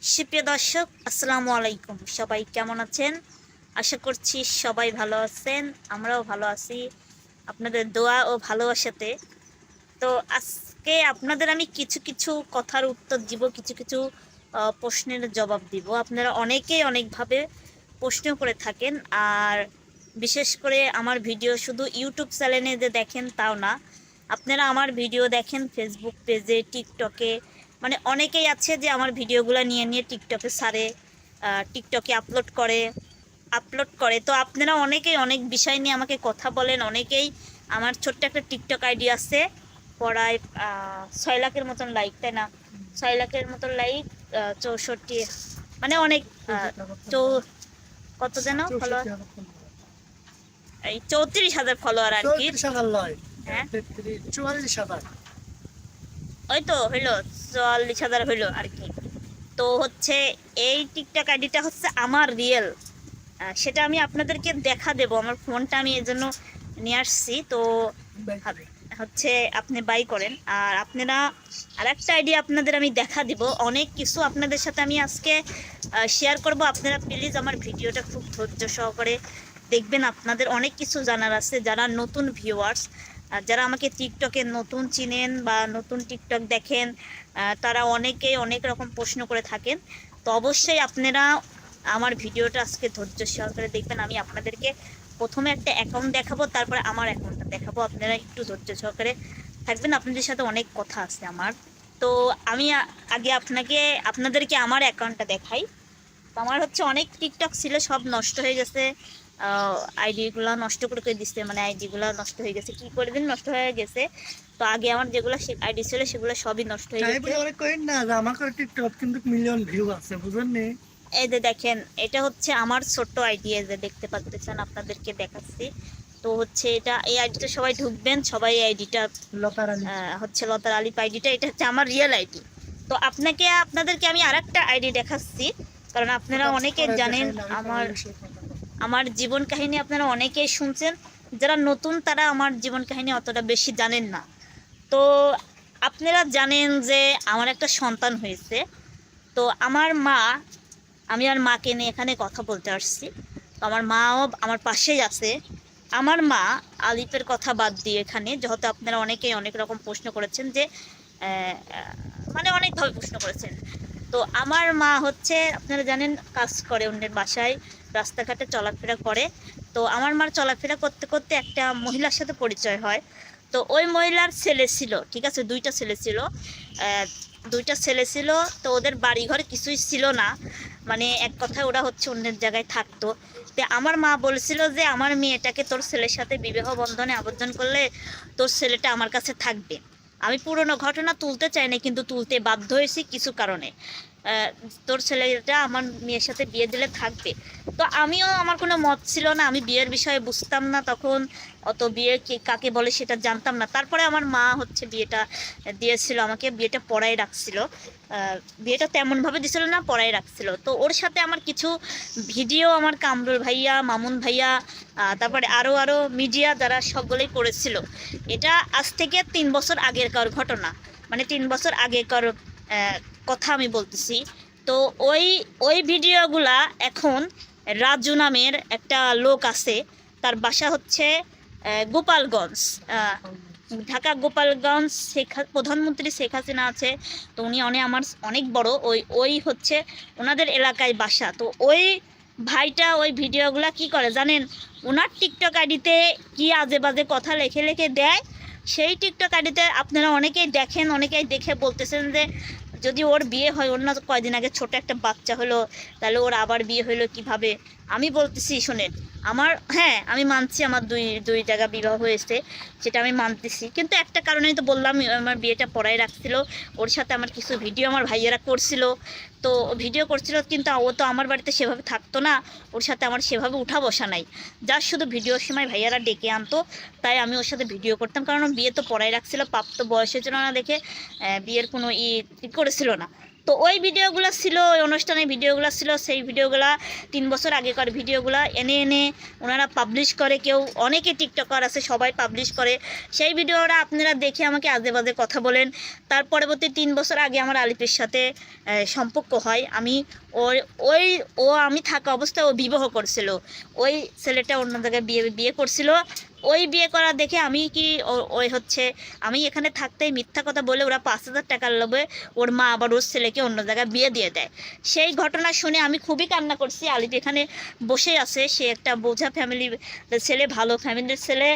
সুপ্রিয় দর্শক, আসসালামু আলাইকুম। সবাই কেমন আছেন? আশা করছি সবাই ভালো আছেন, আমরাও ভালো আছি আপনাদের দোয়া ও ভালোবাসাতে। তো আজকে আপনাদের আমি কিছু কিছু কথার উত্তর দিব, কিছু কিছু প্রশ্নের জবাব দিব। আপনারা অনেকেই অনেকভাবে প্রশ্ন করে থাকেন, আর বিশেষ করে আমার ভিডিও শুধু ইউটিউব চ্যানেলে যে দেখেন তাও না, আপনারা আমার ভিডিও দেখেন ফেসবুক পেজে, টিকটকে। মানে অনেকেই আছে যে আমার ভিডিওগুলো নিয়ে নিয়ে টিকটকে ছাড়ে, টিকটকে আপলোড করে। তো আপনারা অনেকেই অনেক বিষয় নিয়ে আমাকে কথা বলেন। অনেকেই আমার ছোট্ট একটা টিকটক আইডি আছে, প্রায় 6 লাখের মতন লাইক, তাই না? 6 লাখের মতন লাইক, 64, মানে অনেক, চৌ কত যেন ফলোয়ার, এই 34,000 ফলোয়ার আর কি। 34,000 লয়, হ্যাঁ, 44,000। ওই তো হইলো, 44,000 হইলো আর কি। তো হচ্ছে এই টিকটক আইডিটা হচ্ছে আমার রিয়েল, সেটা আমি আপনাদেরকে দেখা দেব। আমার ফোনটা আমি এর জন্য নিয়ে আসছি। তো হচ্ছে আপনি বাই করেন, আর আপনারা আরেকটা আইডিয়া আপনাদের আমি দেখা দিব। অনেক কিছু আপনাদের সাথে আমি আজকে শেয়ার করব। আপনারা প্লিজ আমার ভিডিওটা খুব ধৈর্য সহকারে দেখবেন। আপনাদের অনেক কিছু জানার আছে। যারা নতুন ভিউয়ার্স, যারা আমাকে টিকটকে নতুন চিনেন বা নতুন টিকটক দেখেন, তারা অনেকেই অনেক রকম প্রশ্ন করে থাকেন। তো অবশ্যই আপনারা আমার ভিডিওটা আজকে ধৈর্য সহকারে দেখবেন। আমি আপনাদেরকে প্রথমে একটা অ্যাকাউন্ট দেখাবো, তারপরে আমার অ্যাকাউন্টটা দেখাবো। আপনারা একটু ধৈর্য সহকারে থাকবেন, আপনাদের সাথে অনেক কথা আছে আমার। তো আমি আগে আপনাদেরকে আমার অ্যাকাউন্টটা দেখাই। তো আমার হচ্ছে অনেক টিকটক ছিল, সব নষ্ট হয়ে গেছে। আইডিগুলো নষ্ট করে করে দিচ্ছে, মানে আইডিগুলো নষ্ট হয়ে গেছে। কি করে দিন নষ্ট হয়ে গেছে। তো আগে আমার যেগুলো আইডি ছিল সেগুলো সবই নষ্ট হয়ে তাই গেছে। বলে অনেক কইন না যে আমার টিকটক কিন্তু মিলিয়ন ভিউ আছে, বুঝেন নি? এই যে দেখেন, এটা হচ্ছে আমার ছোট্ট আইডি, এই যে দেখতে পাচ্ছেন, আপনাদেরকে দেখাচ্ছি। তো হচ্ছে এটা, এই আইডিটা সবাই ঢুকবেন, সবাই এই আইডিটা লতার আলী। হচ্ছে লতার আলিফ আইডিটা, এটা হচ্ছে আমার রিয়েল আইডি। তো আপনাদেরকে আমি আরেকটা আইডি দেখাচ্ছি, কারণ আপনারা অনেকে জানেন আমার আমার জীবন কাহিনী আপনারা অনেকেই শুনছেন। যারা নতুন তারা আমার জীবন কাহিনী অতটা বেশি জানেন না। তো আপনারা জানেন যে আমার একটা সন্তান হয়েছে। তো আমার মা, আমি আর মাকে নিয়ে এখানে কথা বলতে আসছি। তো আমার মাও আমার পাশেই আছে। আমার মা আলিফের কথা বাদ দিয়ে এখানে, যেহেতু আপনারা অনেকেই অনেক রকম প্রশ্ন করেছেন যে আহ, মানে অনেকভাবে প্রশ্ন করেছেন। তো আমার মা হচ্ছে আপনারা জানেন কাজ করে অন্যের বাসায়, রাস্তাঘাটে চলাফেরা করে। তো আমার মার চলাফেরা করতে করতে একটা মহিলার সাথে পরিচয় হয়। তো ওই মহিলার ছেলে ছিল, ঠিক আছে, দুইটা ছেলে ছিল। আহ, দুইটা ছেলে ছিল। তো ওদের বাড়িঘর কিছুই ছিল না, মানে এক কথায় ওরা হচ্ছে অন্যের জায়গায় থাকতো। তো আমার মা বলছিল যে আমার মেয়েটাকে তোর ছেলের সাথে বিবাহ বন্ধনে আবদ্ধন করলে তোর ছেলেটা আমার কাছে থাকবে। আমি পুরনো ঘটনা তুলতে চাই না, কিন্তু তুলতে বাধ্য হয়েছি কিছু কারণে। আহ, তোর ছেলেটা আমার মেয়ের সাথে বিয়ে দিলে থাকবে। তো আমিও, আমার কোনো মত ছিল না, আমি বিয়ের বিষয়ে বুঝতাম না তখন, অত বিয়ে কে কাকে বলে সেটা জানতাম না। তারপরে আমার মা হচ্ছে বিয়েটা দিয়েছিল আমাকে, বিয়েটা পড়াই রাখছিল। বিয়েটা তেমনভাবে দিছিল না, পড়াই রাখছিল। তো ওর সাথে আমার কিছু ভিডিও আমার কামরুল ভাইয়া, মামুন ভাইয়া, তারপরে আরও আরও মিডিয়া যারা সকলেই করেছিল। এটা আজ থেকে 3 বছর আগেরকার ঘটনা, মানে 3 বছর আগেকার আহ, কথা আমি বলতেছি। তো ওই ওই ভিডিওগুলা এখন রাজু নামের একটা লোক আছে, তার বাসা হচ্ছে গোপালগঞ্জ, ঢাকা গোপালগঞ্জ। প্রধানমন্ত্রী শেখ হাসিনা আছে। তো উনি আমার অনেক বড়, ওই ওই হচ্ছে ওনাদের এলাকায় বাসা। তো ওই ভাইটা ওই ভিডিওগুলা কি করে জানেন? ওনার টিকটক আইডিতে কি আজে বাজে কথা লেখে লেখে দেয়। সেই টিকটক আইডিতে আপনারা অনেকেই দেখেন, অনেকেই দেখে বলতেছেন যে যদি ওর বিয়ে হয়, ওর না কয়দিন আগে ছোট একটা বাচ্চা হলো, তাহলে ওর আবার বিয়ে হলো কিভাবে? আমি বলতেছি শোনেন, আমার, হ্যাঁ আমি মানছি আমার দুই দুই জায়গা বিবাহ হয়েছে, সেটা আমি মানতেছি, কিন্তু একটা কারণেই তো বললাম, আমার বিয়েটা পড়াই রাখছিল। ওর সাথে আমার কিছু ভিডিও আমার ভাইয়েরা করছিল। তো ভিডিও করছিল, কিন্তু ও তো আমার বাড়িতে সেভাবে থাকতো না, ওর সাথে আমার সেভাবে উঠা বসা নাই। যার শুধু ভিডিওর সময় ভাইয়ারা ডেকে আনতো, তাই আমি ওর সাথে ভিডিও করতাম, কারণ বিয়ে তো পড়াই রাখছিল, প্রাপ্ত বয়সের জন্য না দেখে বিয়ের কোনো করেছিল না। তো তো ওই ভিডিওগুলো ছিল, ওই অনুষ্ঠানের ভিডিওগুলো ছিল, সেই ভিডিওগুলো 3 বছর আগেকার ভিডিওগুলো এনে এনে ওনারা পাবলিশ করে, কেউ অনেকে টিকটকার আছে সবাই পাবলিশ করে, সেই ভিডিওটা আপনারা দেখে আমাকে আজে বাজে কথা বলেন। তার পরবর্তী 3 বছর আগে আমার আলিফের সাথে সম্পর্ক হয়। আমি আমি থাকা অবস্থায় ও বিবাহ করছিল, ওই ছেলেটা অন্য জায়গায় বিয়ে করছিল। ওই বিয়ে করা দেখে আমি কি ওই হচ্ছে আমি এখানে থাকতেই মিথ্যা কথা বলে ওরা 5,000 টাকার লোভে ওর মা আবার ওর ছেলেকে অন্য জায়গায় বিয়ে দিয়ে দেয়। সেই ঘটনা শুনে আমি খুবই কান্না করছি। আলিফ এখানে বসে আছে, সে একটা বোঝা ফ্যামিলির ছেলে, ভালো ফ্যামিলির ছেলে।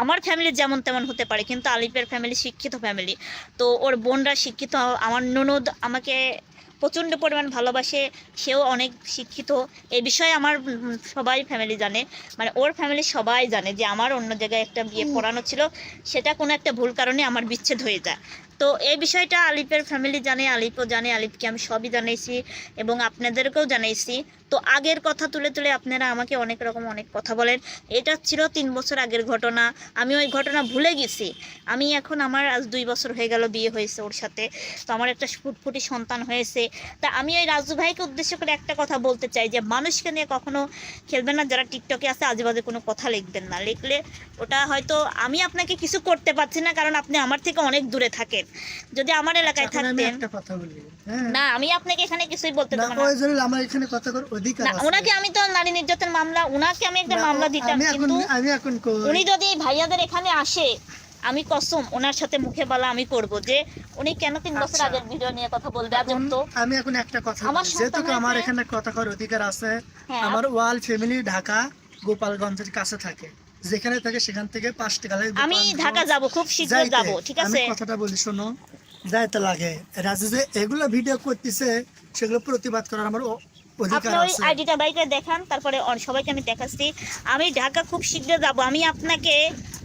আমার ফ্যামিলি যেমন তেমন হতে পারে, কিন্তু আলিফের ফ্যামিলি শিক্ষিত ফ্যামিলি। তো ওর বোনরা শিক্ষিত, আমার ননদ আমাকে প্রচণ্ড পরিমাণ ভালোবাসে, সেও অনেক শিক্ষিত। এই বিষয়ে আমার সবাই ফ্যামিলি জানে, মানে ওর ফ্যামিলি সবাই জানে যে আমার অন্য জায়গায় একটা বিয়ে পড়ানো ছিল, সেটা কোনো একটা ভুল কারণে আমার বিচ্ছেদ হয়ে যায়। তো এই বিষয়টা আলিফের ফ্যামিলি জানে, আলিফও জানে, আলিফকে আমি সবই জানাইছি এবং আপনাদেরকেও জানাইছি। তো আগের কথা তুলে তুলে আপনারা আমাকে অনেক রকম অনেক কথা বলেন। এটা ছিল 3 বছর আগের ঘটনা, আমি ওই ঘটনা ভুলে গেছি। আমি এখন আমার আজ 2 বছর হয়ে গেল বিয়ে হয়েছে ওর সাথে, তো আমার একটা ফুটফুটি সন্তান হয়েছে। তা আমি ওই রাজু ভাইকে উদ্দেশ্য করে একটা কথা বলতে চাই যে মানুষকে নিয়ে কখনো খেলবেন না, যারা টিকটকে আছে আজেবাজে কোনো কথা লিখবেন না, লিখলে ওটা হয়তো আমি আপনাকে কিছু করতে পারছি না, কারণ আপনি আমার থেকে অনেক দূরে থাকেন। যদি আমার এলাকায় এখন আমি থাকতেন, একটা কথা বলি, হ্যাঁ না আমি আপনাকে এখানে কিছুই বলতে না, দেবো না। ওই জন্য আমার এখানে কথা কর অধিকার না, আছে। ওনাকে আমি তো নারী নির্যাতন মামলা, ওনাকে আমি একটা না, মামলা দিতাম, কিন্তু আমি এখন কই, উনি যদি ভাইয়াদের এখানে আসে, আমি কসম ওনার সাথে মুখে বলা আমি করব যে উনি কেন 3 বছর আচ্ছা। আগের ভিডিও নিয়ে কথা বলবে। আজব তো। আমি এখন একটা কথা আমার বলি, যেহেতু সন্তান আমার হয়েছে- এখানে কথা করার অধিকার আছে। হ্যাঁ, আমার ওয়াল ফ্যামিলি ঢাকা গোপালগঞ্জের কাছে থাকে, যেখানে থাকে সেখান থেকে 5 টাকা লাগে আমি গোপালগঞ্জ ঢাকা যাব, খুব শীঘ্র যাইতে। যাব, ঠিক আমি আছে? কথাটা বলি শোনো, যাইতে লাগে রাজু যে এগুলো ভিডিও করতেছে সেগুলো প্রতিবাদ করার আমার অধিকার আপনি ওই আছে। আইডিটা বাইকে দেখান, তারপরে সবাইকে আমি দেখাচ্ছি। আমি ঢাকা খুব শীঘ্র যাব। আমি আপনাকে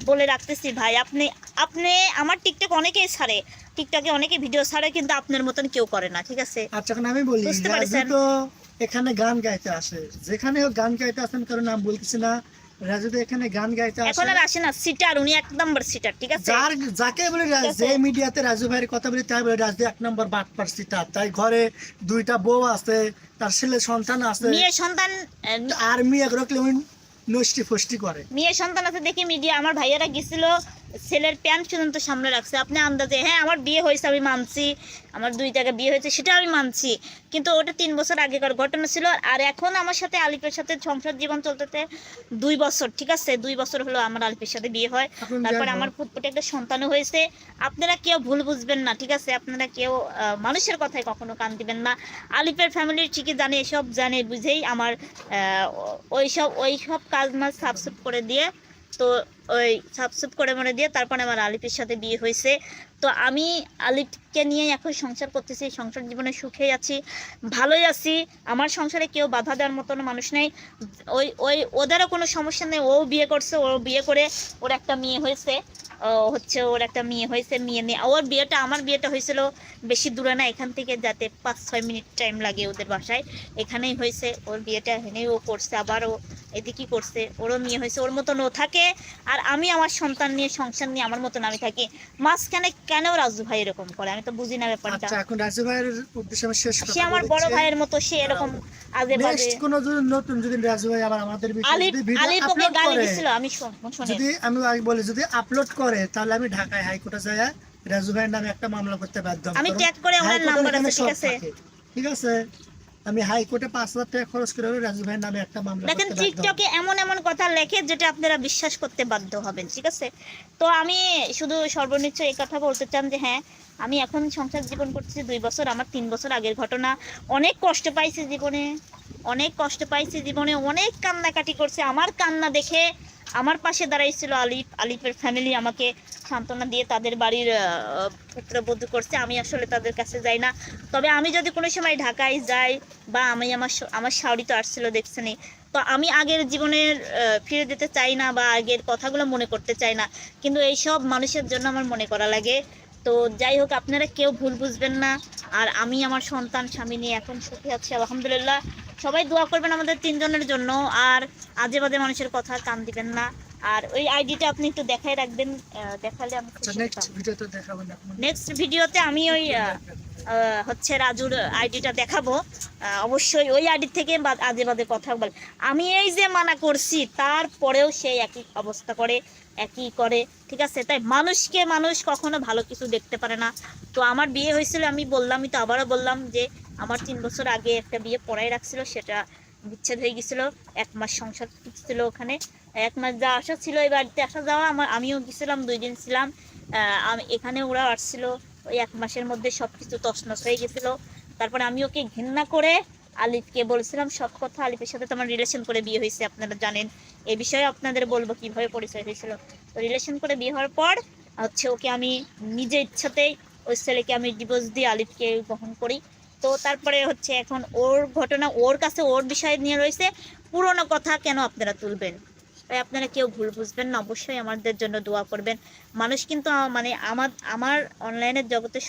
বলে রাখতেছি ভাই, আপনি আপনি আমার টিকটক অনেকেই ছাড়ে, টিকটকে অনেকে ভিডিও ছাড়ে, কিন্তু আপনার মতন কেউ করে না, ঠিক আছে? আচ্ছা এখন আমি বলি, বুঝতে রাজু পেরেছেন? তো এখানে গান গাইতে আসে, যেখানে ও গান গাইতে আসেন কারণ নাম বলতেছি না, রাজু তো এখানে গান গাইতে এখন আসে। আর আসে না, সিটার, উনি 1 নম্বর সিটার, ঠিক আছে? যাকে বলি ঠিক আছে। যে মিডিয়াতে রাজু ভাইয়ের কথা বলি তাই বলে রাজু 1 নম্বর বাটপার সিটার। তাই ঘরে 2টা বউ আছে, তার ছেলে সন্তান আছে, মেয়ে সন্তান আর মেয়ে রাখলে নষ্টি ফষ্টি করে। মেয়ে সন্তান আছে দেখি মিডিয়া, আমার ভাইয়ারা গেছিল ছেলের প্যান্ট পর্যন্ত সামনে রাখছে। আপনি আন্দাজে, হ্যাঁ আমার বিয়ে হয়েছে আমি মানছি, আমার 2 জায়গায় বিয়ে হয়েছে সেটা আমি মানছি, কিন্তু ওটা 3 বছর আগেকার ঘটনা ছিল। আর এখন আমার সাথে আলিফের সাথে সংসার জীবন চলতেতে 2 বছর, ঠিক আছে? 2 বছর হলো আমার আলিফের সাথে বিয়ে হয়, এখন তারপর যাই হোক। আমার ফুটফুটে একটা সন্তানও হয়েছে। আপনারা কেউ ভুল বুঝবেন না, ঠিক আছে? আপনারা কেউ মানুষের কথায় কখনো কান দিবেন না। আলিফের ফ্যামিলির ঠিকই জানে, এসব জানে বুঝেই আমার ওইসব কাজ মাজ সাবস্ক্রাইব করে দিয়ে, তো ওই সাবস্ক্রাইব করে মনে দিয়ে তারপরে আমার আলিফের সাথে বিয়ে হয়েছে। তো আমি আলিফকে নিয়ে এখন সংসার করতেছি, সংসার জীবনে সুখেই আছি, ভালোই আছি। আমার সংসারে কেউ বাধা দেওয়ার মতন মানুষ নেই। ওদেরও কোনো সমস্যা নেই, ও বিয়ে করছে, ও বিয়ে করে ওর একটা মেয়ে হয়েছে, ওর একটা মেয়ে হয়েছে, মেয়ে নিয়ে ওর বিয়েটা, আমার বিয়েটা হয়েছিল বেশি দূরে না, এখান থেকে যাতে 5-6 মিনিট টাইম লাগে ওদের বাসায়, এখানেই হয়েছে ওর বিয়েটা, এখানেই ও করছে, আবার ও এদিকেই করছে, ওরও মেয়ে হয়েছে, ওর মতন ও থাকে, আর আমি আমার সন্তান নিয়ে সংসার নিয়ে আমার মতন আমি থাকি। মাঝখানে কেন রাজু ভাই এরকম করে আমি তো বুঝি না ব্যাপারটা। আচ্ছা এখন রাজু ভাইয়ের উদ্দেশ্যে আমি শেষ কথা সে আমার বড় ভাইয়ের মতো, সে এরকম আজে বাজে। নেক্সট কোন যদি নতুন যদি রাজু ভাই আবার আমাদের আলিফ ভিডিও ওকে আপলোড গালি করে, দিছিল, আমি শুনে যদি আমি আগে বলি যদি আপলোড করে তাহলে আমি ঢাকায় হাইকোর্টে যাই রাজু ভাইয়ের নামে একটা মামলা করতে বাধ্য হব। আমি কারণ ট্যাগ করে ওনার হাইকোর্টের নাম্বার এখানে আছে, ঠিক সব আছে? থাকে। ঠিক আছে, আমি হাইকোর্টে 5,000 টাকা খরচ করে হলেও রাজু ভাইয়ের নামে একটা মামলা দেখেন করতে বাধ্য হব। টিকটকে এমন এমন কথা লেখে যেটা আপনারা বিশ্বাস করতে বাধ্য হবেন, ঠিক আছে? তো আমি শুধু সর্বনিচ্চ এই কথা বলতে চান যে হ্যাঁ, আমি এখন সংসার জীবন করতেছি 2 বছর, আমার 3 বছর আগের ঘটনা। অনেক কষ্ট পাইছি জীবনে, অনেক কষ্ট পাইছি জীবনে, অনেক কান্নাকাটি করছে। আমার কান্না দেখে আমার পাশে দাঁড়াইছিল আলিফের ফ্যামিলি, আমাকে সান্ত্বনা দিয়ে তাদের বাড়ির পুত্রবধূ করছে। আমি আসলে তাদের কাছে যাই না, তবে আমি যদি কোনো সময় ঢাকায় যাই, বা আমি আমার শাওরি তো আসছিল দেখছেনি, তো আমি আগের জীবনের ফিরে যেতে চাই না, বা আগের কথাগুলো মনে করতে চাই না, কিন্তু এই সব মানুষের জন্য আমার মনে করা লাগে। তো যাই হোক, আপনারা কেউ ভুল বুঝবেন না। আর আমি আমার সন্তান স্বামী নিয়ে এখন সুখী আছি আলহামদুলিল্লাহ। সবাই দোয়া করবেন আমাদের 3 জনের জন্য, আর আজে বাজে মানুষের কথা কান দিবেন না। আর ওই আইডিটা আপনি একটু দেখাই রাখবেন, দেখালে আমি আচ্ছা নেক্সট ভিডিওতে দেখাবেন আপনি। নেক্সট ভিডিওতে আমি ওই হচ্ছে রাজুর আইডিটা দেখাবো। অবশ্যই ওই আইডি থেকে আজে বাজে কথা বল, আমি এই যে মানা করছি তারপরেও সেই একই অবস্থা করে, একই করে, ঠিক আছে। তাই মানুষকে মানুষ কখনো ভালো কিছু দেখতে পারে না। তো আমার বিয়ে হয়েছিল, আমি বললামই তো, আবারও বললাম যে আমার 3 বছর আগে একটা বিয়ে পড়াই রাখছিল, সেটা বিচ্ছেদ হয়ে গেছিল। 1 মাস সংসার ছিল ওখানে, 1 মাস যা আসা ছিল এই বাড়িতে আসা যাওয়া, আমিও গেছিলাম, 2 দিন ছিলাম। আমি এখানে, ওরা আসছিল, ওই 1 মাসের মধ্যে সবকিছু তছনছ হয়ে গেছিল। তারপরে আমি ওকে ঘৃণা করে আলিফকে বলছিলাম সব কথা। আলিফের সাথে তো আমার রিলেশন করে বিয়ে হয়েছে, আপনারা জানেন। এই বিষয়ে আপনাদের বলবো কিভাবে পরিচয় হয়েছিল। তো রিলেশন করে বিয়ে হওয়ার পর হচ্ছে ওকে আমি নিজে ইচ্ছাতেই, ওই ছেলেকে আমি ডিভোর্স দিয়ে আলিফকে গ্রহণ করি। তো তারপরে হচ্ছে এখন ওর ঘটনা, ওর কাছে ওর বিষয় নিয়ে রয়েছে, পুরনো কথা কেন আপনারা তুলবেন? তাই আপনারা কেউ ভুল বুঝবেন না, অবশ্যই আমাদের জন্য দোয়া করবেন। মানুষ কিন্তু মানে আমার অনলাইনের জগতে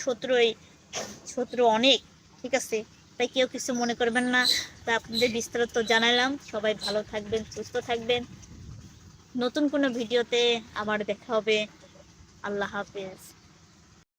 শত্রু অনেক, ঠিক আছে। তাই কেউ কিছু মনে করবেন না। তা আপনাদের বিস্তারিত জানালাম। সবাই ভালো থাকবেন, সুস্থ থাকবেন। নতুন কোনো ভিডিওতে আবার দেখা হবে। আল্লাহ হাফেজ।